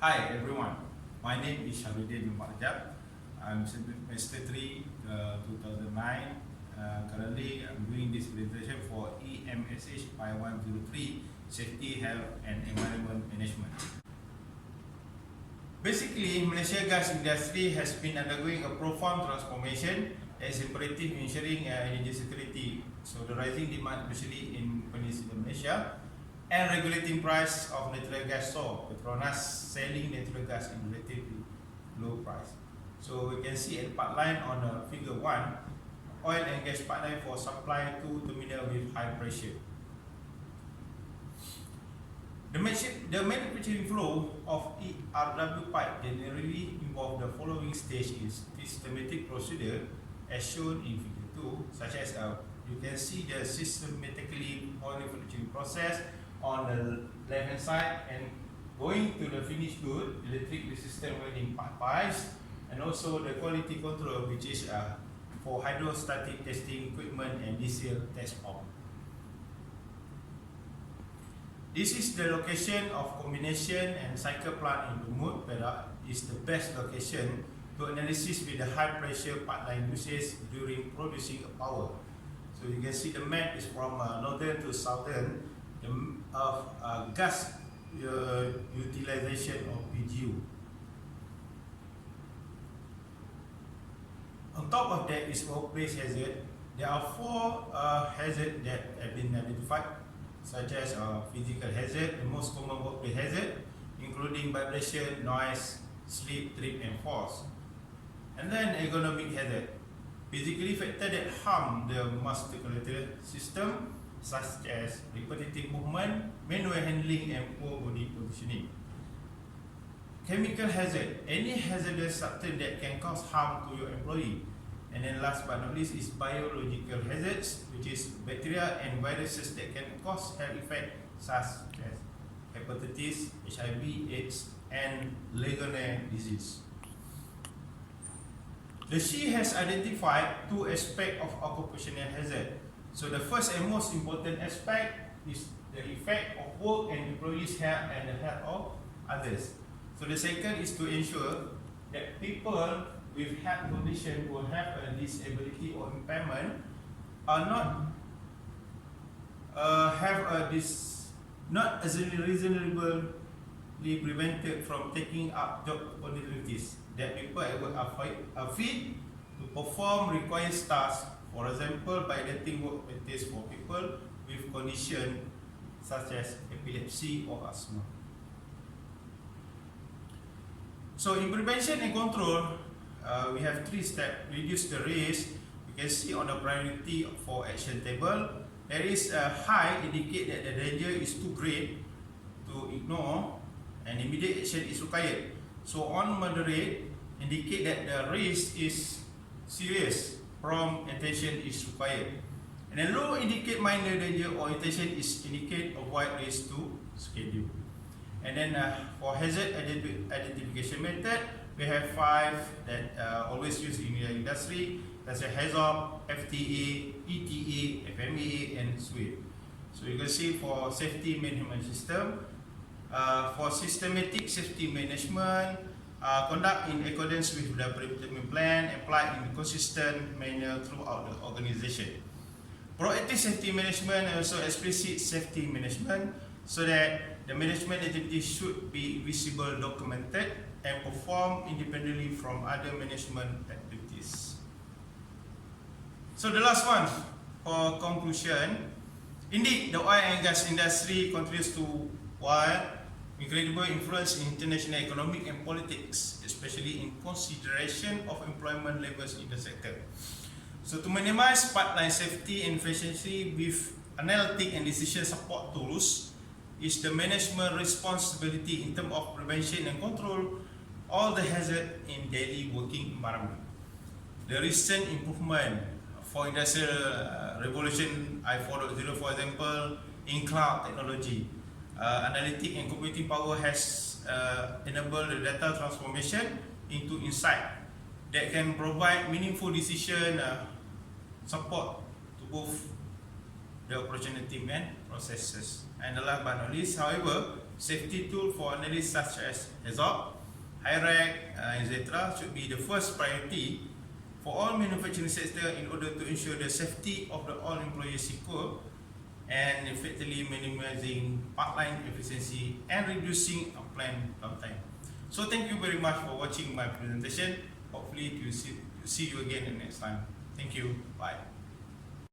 Hi everyone, my name is Shahrudin. I'm semester 3, 2009. Currently, I'm doing this presentation for EMSH5103, Safety, Health and Environment Management. Basically, Malaysia gas industry has been undergoing a profound transformation as imperative in ensuring energy security. So the rising demand, especially in Peninsular Malaysia, and regulating price of natural gas saw Petronas selling natural gas in relatively low price. So we can see at the pipeline on figure 1, oil and gas pipeline for supply to terminal with high pressure. The manufacturing flow of ERW pipe generally involve the following stage is systematic procedure as shown in figure 2, such as you can see the systematically oil manufacturing process on the left hand side and going to the finished good, electric resistant welding pipes, and also the quality control, which is for hydrostatic testing equipment and diesel test pump. This is the location of combination and cycle plant in Lumut, Perak. Is the best location to analysis with the high pressure pipeline usage during producing power. So you can see the map is from northern to southern of gas utilization of PGU. On top of that is workplace hazard. There are 4 hazards that have been identified, such as physical hazard, the most common workplace hazard, including vibration, noise, slip, trip, and falls. And then ergonomic hazard, physically factor that harm the musculoskeletal system, such as repetitive movement, manual handling, and poor body positioning. Chemical hazard, any hazardous substance that can cause harm to your employee. And then last but not least is biological hazards, which is bacteria and viruses that can cause health effects such as hepatitis, HIV, AIDS, and Legionnaire disease. The SHE has identified 2 aspects of occupational hazard. So the first and most important aspect is the effect of work and employees' health and the health of others. So the second is to ensure that people with health condition who have a disability or impairment are not not reasonably prevented from taking up job opportunities. That people at work are fit to perform required tasks. For example, by letting work practice for people with conditions such as epilepsy or asthma. So in prevention and control, we have 3 steps. Reduce the risk. You can see on the priority for action table, there is a high indicate that the danger is too great to ignore and immediate action is required. So on moderate, indicate that the risk is serious, prompt attention is required. And then low indicate minor danger or attention is indicate avoid risk to schedule. And then for hazard identification method, we have 5 that always used in the industry. That's a HAZOP, FTA, ETA, FMEA, and SWIFT. So you can see for safety management system, for systematic safety management, conduct in accordance with the predetermined plan, apply in a consistent manner throughout the organization. Proactive safety management and also explicit safety management, so that the management activities should be visible, documented, and performed independently from other management activities. So the last one, for conclusion, indeed the oil and gas industry contributes to incredible influence in international economic and politics, especially in consideration of employment levels in the sector. So to minimize pipeline safety and efficiency with analytic and decision support tools is the management responsibility in terms of prevention and control all the hazard in daily working environment. The recent improvement for industrial revolution I4.0, for example, in cloud technology, analytic and computing power has enabled the data transformation into insight that can provide meaningful decision support to both the operational team and processes. And the last but not least, however, safety tool for analysts such as HAZOP, HIRAC, etc. should be the first priority for all manufacturing sector in order to ensure the safety of the all employees equal and effectively minimizing pipeline efficiency and reducing plant downtime. So thank you very much for watching my presentation. Hopefully to see you again the next time. Thank you. Bye.